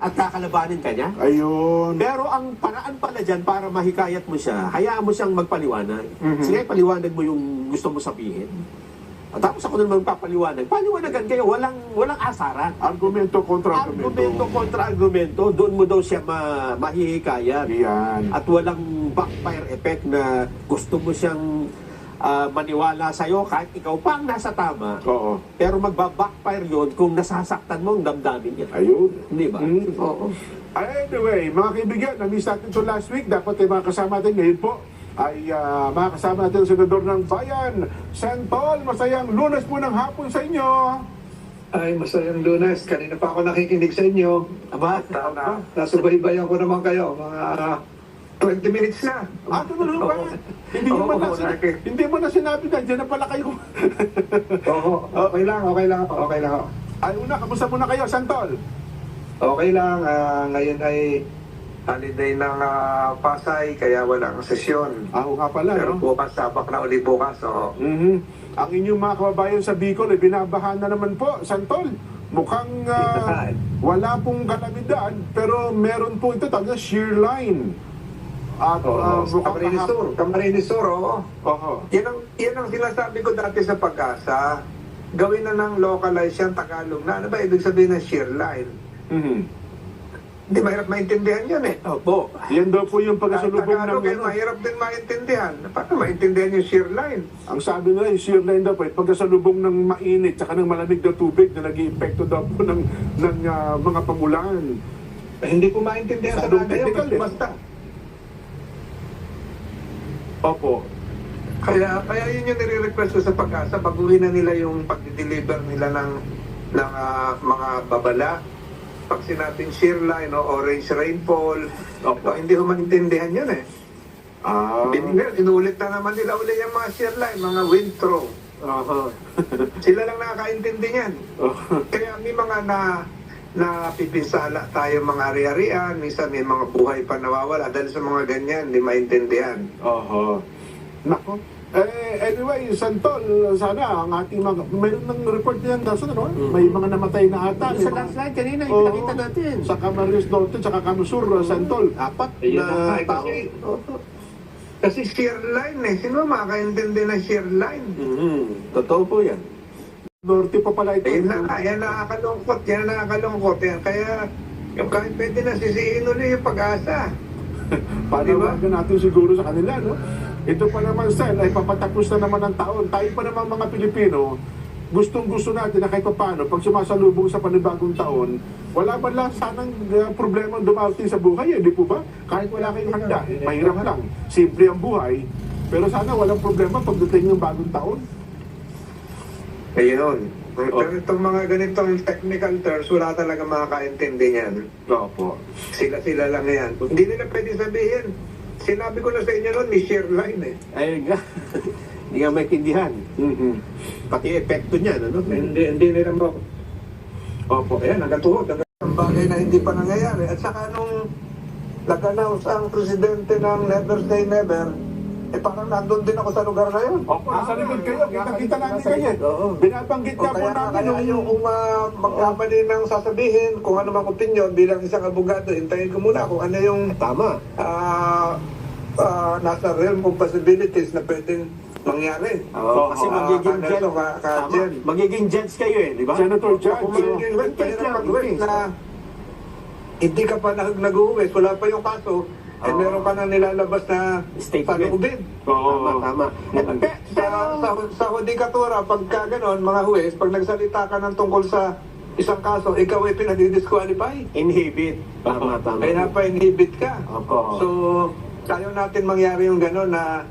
at kakalabanin ka niya. Ayun. Pero ang paraan pala dyan para mahikayat mo siya, hayaan mo siyang magpaliwanag. Sige, paliwanag mo yung gusto mo sabihin. At tapos ako naman papaliwanag. Paliwanagan kayo, walang asaran. Argumento kontra argumento. Argumento kontra argumento, doon mo daw siya mahihikayat. Yan. At walang backfire effect na gusto mo siyang maniwala sa'yo kahit ikaw pa ang nasa tama. Oo. Pero magbabackfire yun kung nasasaktan mo ang damdamin niya. Ayun. Hindi ba? Oo. Anyway, mga kaibigan, na-miss natin ito last week. Dapat mga kasama natin ngayon po ay mga kasama natin ang Senador ng Bayan, Santol. Masayang Lunes po ng hapon sa inyo. Ay, masayang Lunes. Kanina pa ako nakikinig sa inyo. Aba, Nasubaybayan ko naman kayo. Mga 20 minutes na. Tuloy ba? Hindi mo na sinabi na, dyan na pala kayo. Oo, okay lang. Ay, una, kamusta muna kayo, Santol? Okay lang. Ngayon ay holiday ng Pasay, kaya walang sesyon. Ako nga pala, Pero no? bukas, sabak na uli bukas. Ang inyong mga kababayan sa Bicol, binabahan na naman po, Santol. Mukhang wala pong kalamidad, pero meron po ito, talaga shear line. At Camarines Sur, oo. Oho. Yan ang sinasabi ko dati sa Pag-asa. Gawin na ng localize yan, Tagalog na. Ano ba ibig sabihin ng shear line? Hindi, mahirap maintindihan yun eh. opo. Yan daw po yung pagkasalubong ng Tagalog, mahirap din maintindihan. Paano maintindihan yung shear line? Ang sabi nila, yung shear line daw po, pagkasalubong ng mainit tsaka ng malamig na tubig na nag-iepekto daw po ng mga pamulan. Hindi ko maintindihan sa Masyadong naga yun. technical, eh. Basta. Opo. Kaya yun yung nire-request ko sa Pag-asa. Baguhin na nila yung pag-deliver nila ng mga babala. Pag sinabing shear line o orange rainfall, hindi ko maintindihan yun eh. Inulit na naman nila uli yung mga shear line, mga wind throw. Sila lang nakakaintindi niyan. Kaya may mga napipinsala tayo mga ari-arian, minsan may mga buhay pa nawawala dahil sa mga ganyan, hindi maintindihan. Nako. Anyway, Santol, sana ang ating mga, mayroon ng report niyan daso, ano? May mga namatay na ata. Sa last slide kanina, Oo. ipakita natin. Sa Camarines Norte, tsaka Camusur, Santol. 4 Ayun na na, tao. Kasi shear line eh. Sino makakaintindi ng shear line? Totoo po yan. Norte pa pala ito. Yan nakakalungkot. Yan. Kaya kahit pwede na sisihin ulit yung Pag-asa. Panawagan natin siguro sa kanila, no? Ito pa naman, Sen, ay papatapos na naman ang taon. Tayo pa naman mga Pilipino, gustong-gusto natin na kahit paano, pag sumasalubong sa panibagong taon, wala man lang sanang problema dumating sa buhay, di po ba? Kahit wala kayong handa, mahirap lang. Simple ang buhay, pero sana walang problema pagdating ng bagong taon. Ayun. Pero itong mga ganitong technical terms, wala talaga makakaintindi niyan. Opo. Sila lang yan. Hindi nila pwede sabihin. Sinabi ko na sa inyo noon, may shear line eh. Ayun nga. Hindi nga maintindihan. Pati epekto niya, ano? Hindi nila mo. Opo. Ayan, nagatuhod. Ang bagay na hindi pa nangyayari. At saka nung nag-announce ang presidente ng Never Say Never, parang nandun din ako sa lugar na yun. Opo, nasa likod kayo. Kita namin kayo. Binabanggit O nga po namin. kaya yung magkamali ng sasabihin, kung ano mang opinion bilang isang abogado, hintayin ko muna kung ano yung Tama. nasa realm of possibilities na pwedeng mangyari. Kasi magiging judge. Tama. Magiging judge kayo eh, di ba? Senator Judge. Kung magiging pag-wait na hindi ka pa nag-uwis, wala pa yung kaso, meron ka na nilalabas na Statement. salubin. Tama. Sa hudikatura, pagka ganon, mga huwes, pag nagsalita ka ng tungkol sa isang kaso, ikaw ay pinag-disqualify. Inhibit. Tama. Kaya pa-inhibit ka. Opo. So, tayo natin mangyari yung ganon na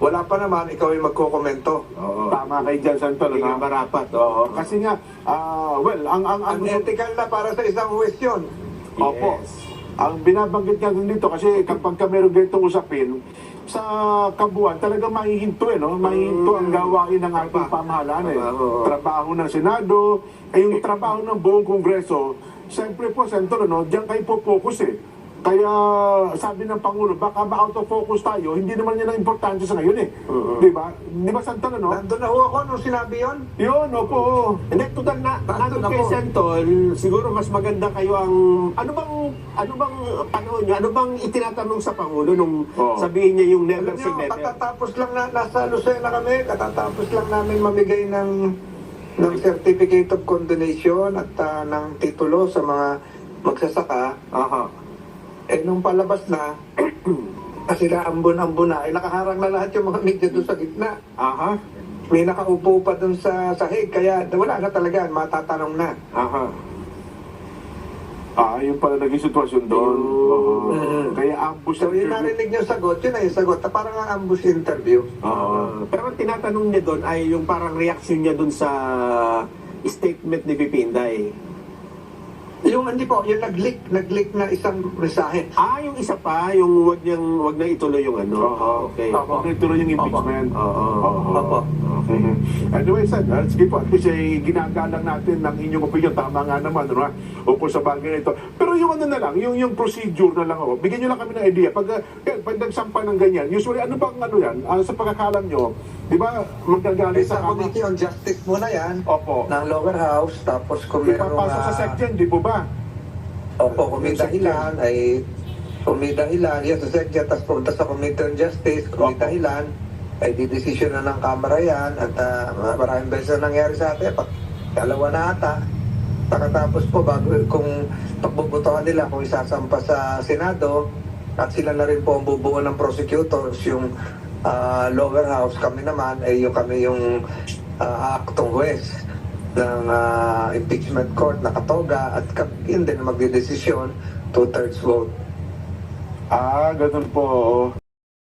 wala pa naman, ikaw ay magkokomento. Tama kay Jan Santol. Hindi nga marapat. Oo. Kasi nga, ang Unethical na para sa isang huwes yun. Opo. Ang binabanggit nga din dito kasi kapag ka meron ganitong usapin, sa kabuuan talaga mahihinto no? Mahihinto ang gawain ng ating pamahalaan Trabaho ng Senado, yung trabaho ng buong Kongreso. Siyempre po, Senator, diyan kayo po focus Kaya sabi ng Pangulo, baka ma-out of focus tayo, hindi naman yan ang importante sa ngayon eh. Di ba? Di ba, Santol, ano? Nandun na ho ako nung sinabi yon. Yun, opo. Hindi, total na, ano kay Sentol, siguro mas maganda kayo ang, ano bang panahon niyo, ano bang itinatanong sa Pangulo nung Oo. sabihin niya yung never Alam say nyo, never? katatapos lang nasa Lucena kami, katatapos lang namin mamigay ng certificate of condonation at ng titulo sa mga magsasaka. Aha. Eh, nung palabas na, kasi na ambon-ambon na, eh, nakaharang na lahat yung mga media doon sa gitna. Aha. May nakaupo pa doon sa sahig, kaya wala na talaga, matatanong na. Aha. Yun pala naging sitwasyon doon. Oo. Kaya ambush So, yung narinig niyo sagot, yun ay yung sagot. Parang ang ambush interview. Pero ang tinatanong niya doon ay yung parang reaction niya doon sa statement ni Pipinday. Yung hindi po, yung nag-leak na isang mensahe. Yung isa pa, yung wag na ituloy yung ano. Okay. Opo. Tuloy yung impeachment. Opo. Okay. Anyway, Sen, sige po, at least ginagalang natin ng inyong opinion. Tama nga naman, ano, upo sa bagay na ito. Pero yung ano na lang, yung procedure na lang ako. Bigyan nyo lang kami ng idea. Pag nagsampa ng ganyan, usually ano bang ano yan? Sa pagkakalam nyo, di ba, magagaling Sa sa Committee on Justice muna yan, Opo. ng lower house, tapos kung merong... Ipapasok sa section, di po ba? Opo, kung may dahilan, yan sa section, tapos punta sa Committee on Justice, kung may dahilan, ay didesisyon na ng Kamara yan, at maraming beses na nangyari sa atin, dalawa na ata, pagkatapos po, bago kung pagbubutuhan nila, kung isasampa sa Senado, at sila na rin po ang bubuo ng prosecutors, yung lower house, kami naman, kami yung aktong huwes ng impeachment court na katoga at yun din ang magdidesisyon, 2/3 vote. Ganun po.